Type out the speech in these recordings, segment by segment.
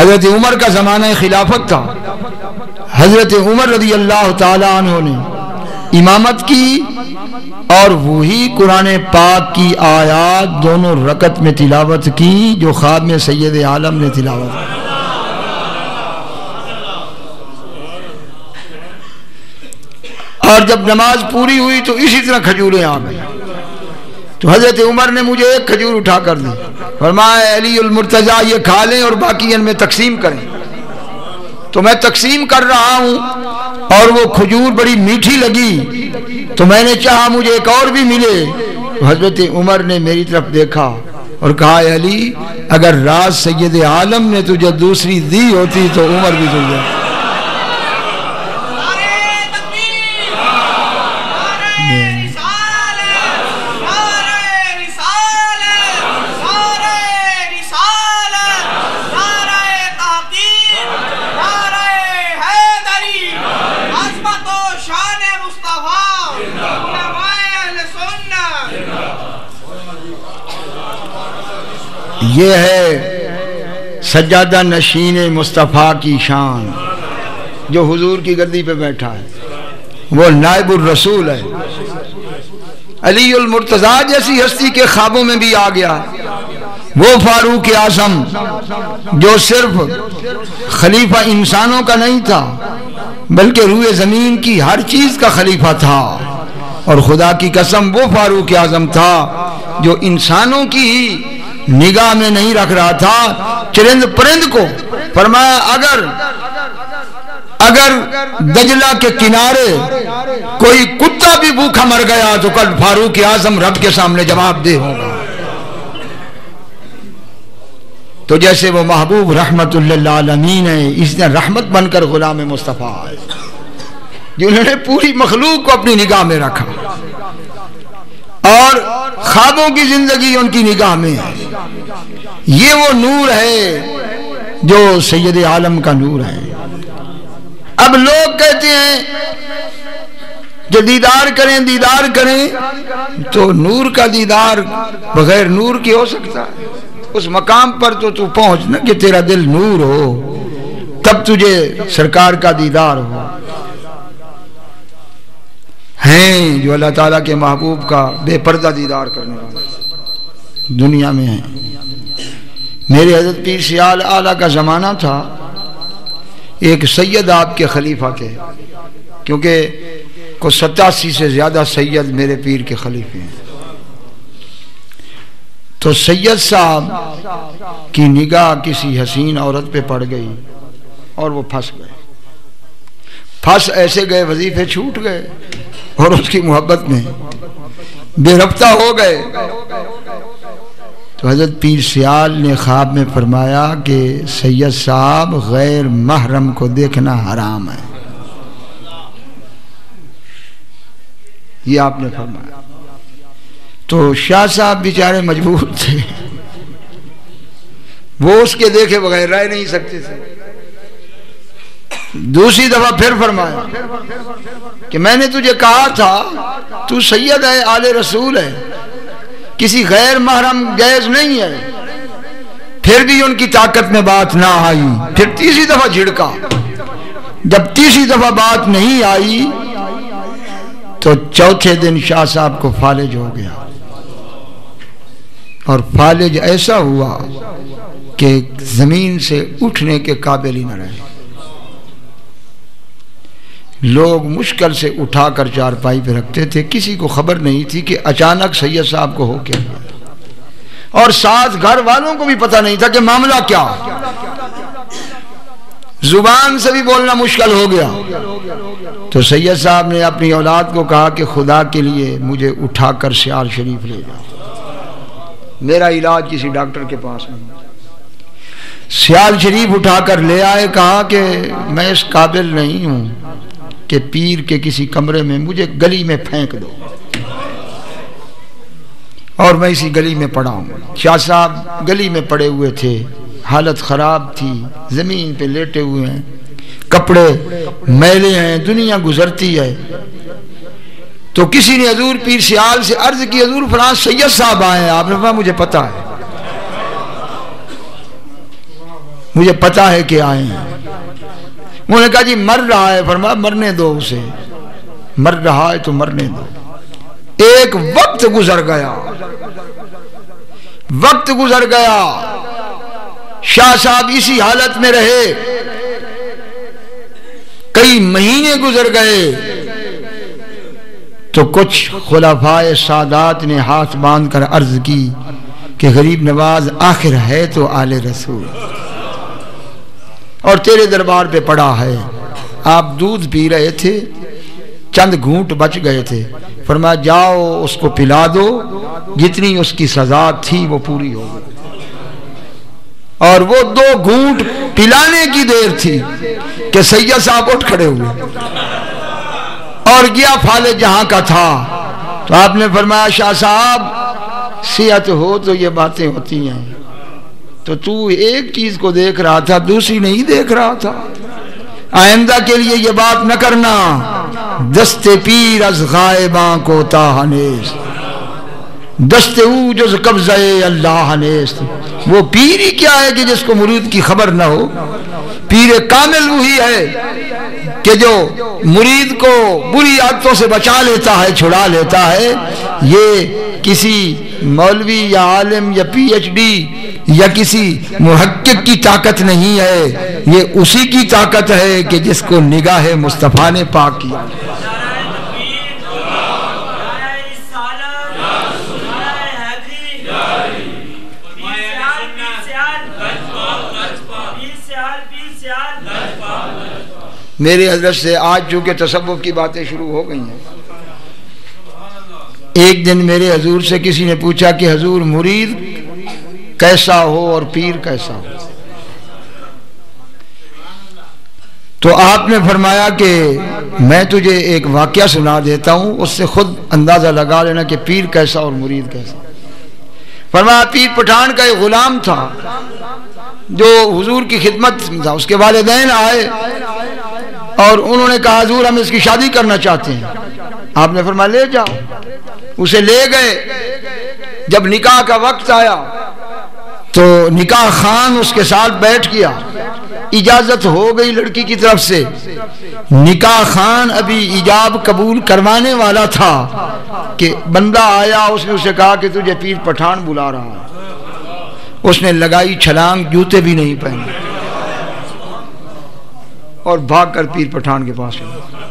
حضرت عمر کا زمانہ خلافت تھا، حضرت عمر رضی اللہ تعالی عنہ نے امامت کی اور وہی قرآن پاک کی آیات دونوں رکعت میں تلاوت کی جو خواب میں سید عالم نے تلاوت کی۔ اور جب نماز پوری ہوئی تو اسی طرح کھجوریں آ گئی، تو حضرت عمر نے مجھے ایک کھجور اٹھا کر دی، فرمایا علی المرتضیٰ یہ کھا لیں اور باقی ان میں تقسیم کریں۔ تو میں تقسیم کر رہا ہوں اور وہ کھجور بڑی میٹھی لگی، تو میں نے چاہا مجھے ایک اور بھی ملے، تو حضرت عمر نے میری طرف دیکھا اور کہا علی اگر راز سید عالم نے تجھے دوسری دی ہوتی تو عمر بھی تجھے۔ یہ ہے سجادہ نشین مصطفیٰ کی شان، جو حضور کی گدی پہ بیٹھا ہے، وہ نائب الرسول ہے۔ علی المرتضیٰ جیسی ہستی کے خوابوں میں بھی آ گیا، وہ فاروق اعظم جو صرف خلیفہ انسانوں کا نہیں تھا بلکہ روئے زمین کی ہر چیز کا خلیفہ تھا، اور خدا کی قسم وہ فاروق اعظم تھا جو انسانوں کی نگاہ میں نہیں رکھ رہا تھا، چرند پرند کو۔ فرمایا اگر دجلہ کے کنارے کوئی کتا بھی بھوکا مر گیا تو کل فاروق اعظم رب کے سامنے جواب دہ ہوگا۔ تو جیسے وہ محبوب رحمت للعالمین ہے، اس نے رحمت بن کر غلام مصطفیٰ ہے، جنہوں نے پوری مخلوق کو اپنی نگاہ میں رکھا، اور خوابوں کی زندگی ان کی نگاہ میں ہے۔ یہ وہ نور ہے جو سید عالم کا نور ہے۔ اب لوگ کہتے ہیں کہ دیدار کریں تو نور کا دیدار بغیر نور کی ہو سکتا ہے؟ اس مقام پر تو پہنچ نا کہ تیرا دل نور ہو، تب تجھے سرکار کا دیدار ہو۔ ہیں جو اللہ تعالیٰ کے محبوب کا بے پردہ دیدار کرنے والے دنیا میں ہیں۔ میرے حضرت پیر سیال اعلیٰ کا زمانہ تھا، ایک سید آپ کے خلیفہ تھے، کیونکہ کو 87 سے زیادہ سید میرے پیر کے خلیفے ہیں۔ تو سید صاحب کی نگاہ کسی حسین عورت پہ پڑ گئی اور وہ پھنس ایسے گئے، وظیفے چھوٹ گئے اور اس کی محبت میں بے ربطہ ہو گئے۔ تو حضرت پیر سیال نے خواب میں فرمایا کہ سید صاحب غیر محرم کو دیکھنا حرام ہے، یہ آپ نے فرمایا۔ تو شاہ صاحب بیچارے مجبور تھے، وہ اس کے دیکھے بغیر رہ نہیں سکتے تھے۔ دوسری دفعہ پھر فرمایا کہ میں نے تجھے کہا تھا تو سید ہے، آل رسول ہے، کسی غیر محرم جائز نہیں ہے۔ پھر بھی ان کی طاقت میں بات نہ آئی، پھر تیسری دفعہ جھڑکا۔ جب تیسری دفعہ بات نہیں آئی تو چوتھے دن شاہ صاحب کو فالج ہو گیا، اور فالج ایسا ہوا کہ زمین سے اٹھنے کے قابل ہی نہ رہے۔ لوگ مشکل سے اٹھا کر چارپائی پہ رکھتے تھے، کسی کو خبر نہیں تھی کہ اچانک سید صاحب کو ہو کیا گیا، اور ساتھ گھر والوں کو بھی پتہ نہیں تھا کہ معاملہ کیا۔ زبان سے بھی بولنا مشکل ہو گیا۔ تو سید صاحب نے اپنی اولاد کو کہا کہ خدا کے لیے مجھے اٹھا کر سیال شریف لے جاؤ، میرا علاج کسی ڈاکٹر کے پاس نہیں۔ سیال شریف اٹھا کر لے آئے، کہا کہ میں اس قابل نہیں ہوں کہ پیر کے کسی کمرے میں مجھے گلی میں پھینک دو اور میں اسی گلی میں پڑا ہوں۔ شاہ صاحب گلی میں پڑے ہوئے تھے، حالت خراب تھی، زمین پہ لیٹے ہوئے ہیں، کپڑے میلے ہیں، دنیا گزرتی ہے۔ تو کسی نے حضور پیر سیال سے عرض کی حضور فلاں سید صاحب آئے ہیں۔ آپ نے کہا مجھے پتا ہے۔ مجھے پتا ہے کہ آئے ہیں. انہوں نے کہا جی مر رہا ہے. فرمایا مرنے دو اسے, مر رہا ہے تو مرنے دو. ایک وقت گزر گیا, وقت گزر گیا, شاہ صاحب اسی حالت میں رہے, کئی مہینے گزر گئے تو کچھ خلفائے سادات نے ہاتھ باندھ کر عرض کی کہ غریب نواز آخر ہے تو آل رسول اور تیرے دربار پہ پڑا ہے. آپ دودھ پی رہے تھے, چند گھونٹ بچ گئے تھے. فرمایا جاؤ اس کو پلا دو, جتنی اس کی سزا تھی وہ پوری ہو گئی. اور وہ 2 گھونٹ پلانے کی دیر تھی کہ سید صاحب اٹھ کھڑے ہوئے اور گیا فالے جہاں کا تھا. تو آپ نے فرمایا شاہ صاحب صحت ہو تو یہ باتیں ہوتی ہیں, تو ایک چیز کو دیکھ رہا تھا, دوسری نہیں دیکھ رہا تھا. آئندہ کے لیے یہ بات نہ کرنا, دست پیر از غائباں کو تاہ نیست, دست او جز قبضہ اللہ نیست. وہ پیر ہی کیا ہے کہ جس کو مرید کی خبر نہ ہو. پیر کامل وہی ہے کہ جو مرید کو بری عادتوں سے بچا لیتا ہے, چھڑا لیتا ہے. یہ کسی مولوی یا عالم یا پی ایچ ڈی یا کسی محقق کی طاقت نہیں ہے, یہ اسی کی طاقت ہے کہ جس کو نگاہ مصطفیٰ نے پاک کیا. میرے حضرت سے آج چونکہ تصوف کی باتیں شروع ہو گئی ہیں, ایک دن میرے حضور سے کسی نے پوچھا کہ حضور مرید کیسا ہو اور پیر کیسا ہو؟ تو آپ نے فرمایا کہ میں تجھے ایک واقعہ سنا دیتا ہوں, اس سے خود اندازہ لگا لینا کہ پیر کیسا اور مرید کیسا. فرمایا پیر پٹھان کا ایک غلام تھا جو حضور کی خدمت تھا. اس کے والدین آئے اور انہوں نے کہا حضور ہم اس کی شادی کرنا چاہتے ہیں. آپ نے فرمایا لے جاؤ. اسے لے گئے. جب نکاح کا وقت آیا تو نکاح خان اس کے ساتھ بیٹھ گیا. اجازت ہو گئی لڑکی کی طرف سے. نکاح خان ابھی ایجاب قبول کروانے والا تھا کہ بندہ آیا, اس نے اسے کہا کہ تجھے پیر پٹھان بلا رہا ہے. اس نے لگائی چھلانگ, جوتے بھی نہیں پہنے اور بھاگ کر پیر پٹھان کے پاس گیا.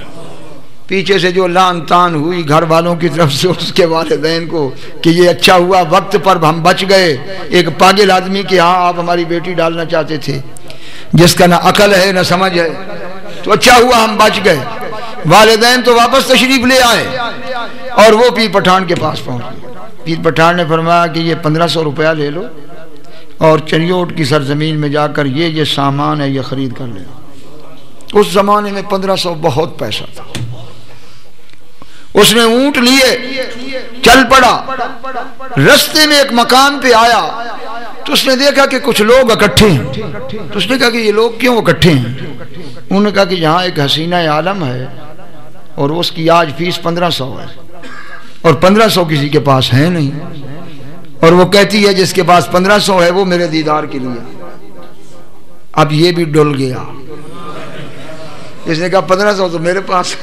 پیچھے سے جو لان تان ہوئی گھر والوں کی طرف سے اس کے والدین کو کہ یہ اچھا ہوا وقت پر ہم بچ گئے. ایک پاگل آدمی کہ ہاں آپ ہماری بیٹی ڈالنا چاہتے تھے, جس کا نہ عقل ہے نہ سمجھ ہے, تو اچھا ہوا ہم بچ گئے. والدین تو واپس تشریف لے آئے اور وہ پیر پٹھان کے پاس پہنچ گئے. پیر پٹھان نے فرمایا کہ یہ 1500 روپیہ لے لو اور چنیوٹ کی سرزمین میں جا کر یہ سامان ہے یہ خرید کر لے. اس زمانے میں 1500 بہت پیسہ تھا. اس نے اونٹ لیے چل پڑا. رستے میں ایک مقام پہ آیا تو اس نے دیکھا کہ کچھ لوگ اکٹھے ہیں. تو اس نے کہا کہ یہ لوگ کیوں اکٹھے ہیں؟ انہوں نے کہا کہ یہاں ایک حسینہ عالم ہے اور اس کی آج فیس 1500 ہے اور 1500 کسی کے پاس ہے نہیں, اور وہ کہتی ہے جس کے پاس 1500 ہے وہ میرے دیدار کے لیے. اب یہ بھی ڈل گیا. اس نے کہا 1500 تو میرے پاس.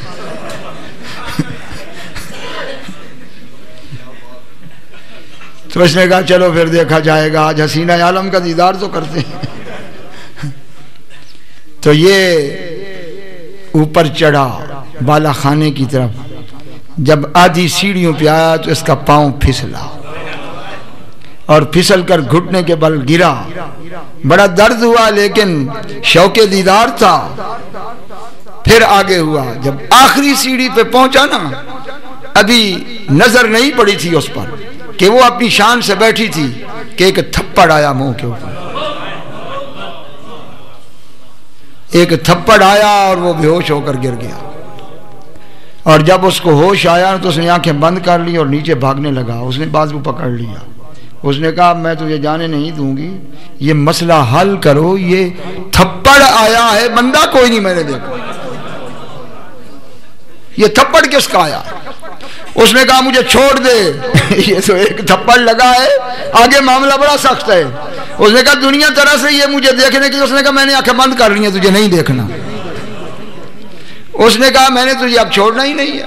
تو اس نے کہا چلو پھر دیکھا جائے گا, آج حسینہ عالم کا دیدار تو کرتے ہیں. تو یہ اوپر چڑھا بالا خانے کی طرف. جب آدھی سیڑھیوں پہ آیا تو اس کا پاؤں پھسلا اور پھسل کر گھٹنے کے بل گرا. بڑا درد ہوا لیکن شوق دیدار تھا. پھر آگے ہوا. جب آخری سیڑھی پہ پہنچا نا, ابھی نظر نہیں پڑی تھی اس پر کہ وہ اپنی شان سے بیٹھی تھی کہ ایک تھپڑ آیا منہ کے اوپر. ایک تھپڑ آیا اور وہ بے ہوش ہو کر گر گیا. اور جب اس کو ہوش آیا تو اس نے آنکھیں بند کر لی اور نیچے بھاگنے لگا. اس نے بازو پکڑ لیا. اس نے کہا میں تجھے جانے نہیں دوں گی, یہ مسئلہ حل کرو. یہ تھپڑ آیا ہے, بندہ کوئی نہیں میں نے دیکھا. یہ تھپڑ کس کا آیا؟ اس نے کہا مجھے چھوڑ دے, یہ تو ایک تھپڑ لگا ہے, آگے معاملہ بڑا سخت ہے. اس نے کہا دنیا طرح سے یہ مجھے دیکھنے کی، اس نے کہا میں نے آنکھیں بند کر لی ہیں تجھے نہیں دیکھنا۔ اس نے کہا میں نے تجھے اب چھوڑنا ہی نہیں ہے،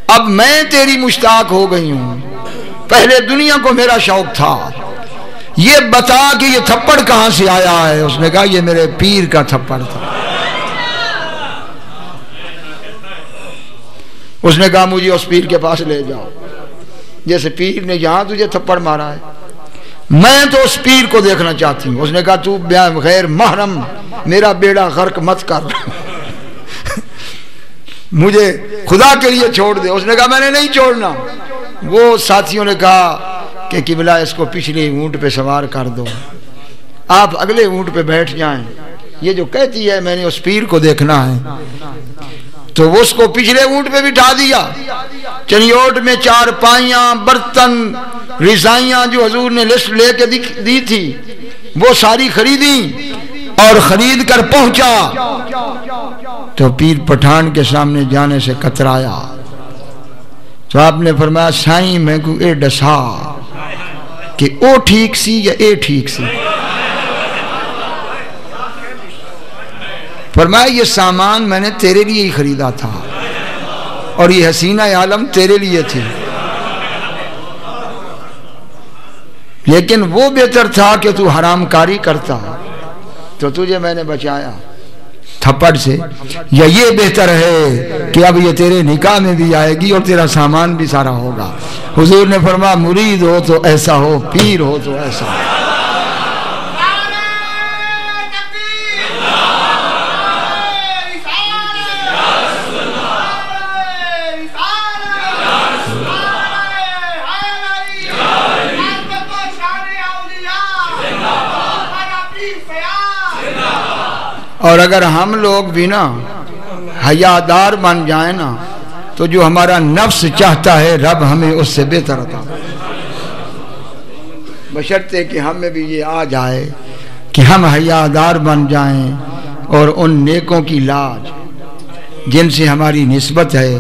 اب میں تیری مشتاق ہو گئی ہوں، پہلے دنیا کو میرا شوق تھا، یہ بتا کہ یہ تھپڑ کہاں سے آیا ہے؟ اس نے کہا یہ میرے پیر کا تھپڑ تھا۔ اس نے کہا مجھے اس پیر کے پاس لے جاؤ، جیسے پیر نے یہاں تجھے تھپڑ مارا ہے، میں تو اس پیر کو دیکھنا چاہتی ہوں۔ اس نے کہا تو غیر محرم میرا بیڑا غرق مت کر، مجھے خدا کے لیے چھوڑ دے۔ اس نے کہا میں نے نہیں چھوڑنا۔ وہ ساتھیوں نے کہا کہ قبلہ اس کو پچھلے اونٹ پہ سوار کر دو، آپ اگلے اونٹ پہ بیٹھ جائیں، یہ جو کہتی ہے میں نے اس پیر کو دیکھنا ہے۔ تو وہ اس کو پچھلے اونٹ پہ بٹھا دیا، چنیوٹ میں چارپائیاں، برتن، رضائیاں جو حضور نے لسٹ لے کے دی تھی وہ ساری خریدی اور خرید کر پہنچا تو پیر پٹھان کے سامنے جانے سے کترایا۔ تو آپ نے فرمایا سائیں میں کو اے ڈسا کہ او ٹھیک سی یا اے ٹھیک سی؟ فرمایا یہ سامان میں نے تیرے لیے ہی خریدا تھا اور یہ حسینہ عالم تیرے لیے تھی، لیکن وہ بہتر تھا کہ تو حرام کاری کرتا تو تجھے میں نے بچایا تھپڑ سے، یا یہ بہتر ہے کہ اب یہ تیرے نکاح میں بھی آئے گی اور تیرا سامان بھی سارا ہوگا۔ حضور نے فرمایا مرید ہو تو ایسا ہو، پیر ہو تو ایسا ہو۔ اور اگر ہم لوگ بھی نا حیادار بن جائیں نا تو جو ہمارا نفس چاہتا ہے رب ہمیں اس سے بہتر عطا، بشرطے کہ ہم میں بھی یہ آ جائے کہ ہم حیادار بن جائیں اور ان نیکوں کی لاج جن سے ہماری نسبت ہے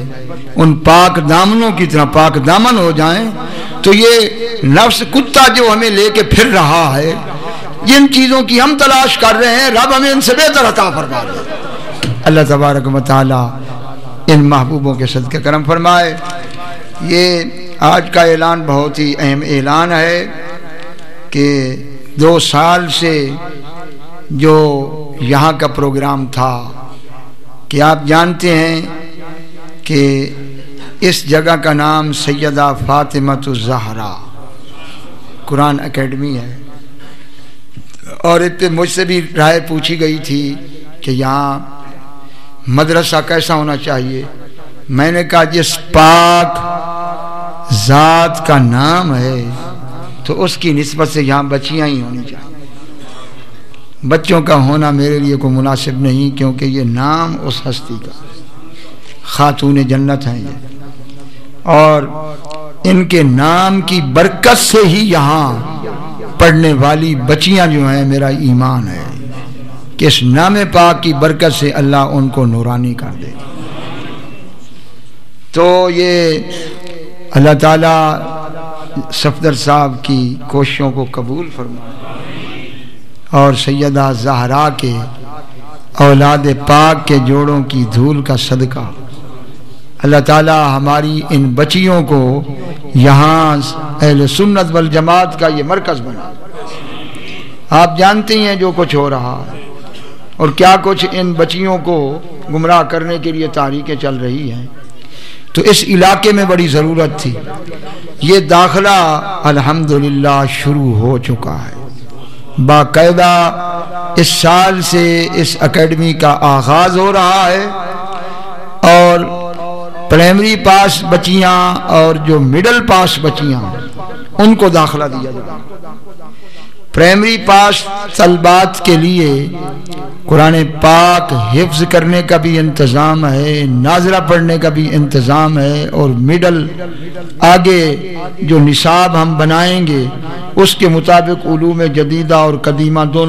ان پاک دامنوں کی طرح پاک دامن ہو جائیں، تو یہ نفس کتا جو ہمیں لے کے پھر رہا ہے، جن چیزوں کی ہم تلاش کر رہے ہیں، رب ہمیں ان سے بہتر عطا فرما دے۔ اللہ تبارک و تعالی ان محبوبوں کے صدقے کرم فرمائے۔ یہ آج کا اعلان بہت ہی اہم اعلان ہے کہ 2 سال سے جو یہاں کا پروگرام تھا، کہ آپ جانتے ہیں کہ اس جگہ کا نام سیدہ فاطمۃ الزہرا قرآن اکیڈمی ہے، اور اس پہ مجھ سے بھی رائے پوچھی گئی تھی کہ یہاں مدرسہ کیسا ہونا چاہیے۔ میں نے کہا جس پاک ذات کا نام ہے تو اس کی نسبت سے یہاں بچیاں ہی ہونی چاہیے، بچوں کا ہونا میرے لیے کوئی مناسب نہیں، کیونکہ یہ نام اس ہستی کا، خاتون جنت ہیں یہ، اور ان کے نام کی برکت سے ہی یہاں پڑھنے والی بچیاں جو ہیں، میرا ایمان ہے کہ اس نام پاک کی برکت سے اللہ ان کو نورانی کر دے۔ تو یہ اللہ تعالیٰ صفدر صاحب کی کوششوں کو قبول فرمائے اور سیدہ زہرا کے اولاد پاک کے جوڑوں کی دھول کا صدقہ اللہ تعالیٰ ہماری ان بچیوں کو یہاں اہل سنت والجماعت کا یہ مرکز بنا۔ آپ جانتے ہیں جو کچھ ہو رہا ہے اور کیا کچھ ان بچیوں کو گمراہ کرنے کے لیے تحریکیں چل رہی ہیں، تو اس علاقے میں بڑی ضرورت تھی۔ یہ داخلہ الحمدللہ شروع ہو چکا ہے، باقاعدہ اس سال سے اس اکیڈمی کا آغاز ہو رہا ہے، اور پرائمری پاس بچیاں اور جو مڈل پاس بچیاں ان کو داخلہ دیا جائے۔ پرائمری پاس طلبات کے لیے قرآن پاک حفظ کرنے کا بھی انتظام ہے، ناظرہ پڑھنے کا بھی انتظام ہے، اور مڈل آگے جو نصاب ہم بنائیں گے اس کے مطابق علوم جدیدہ اور قدیمہ دونوں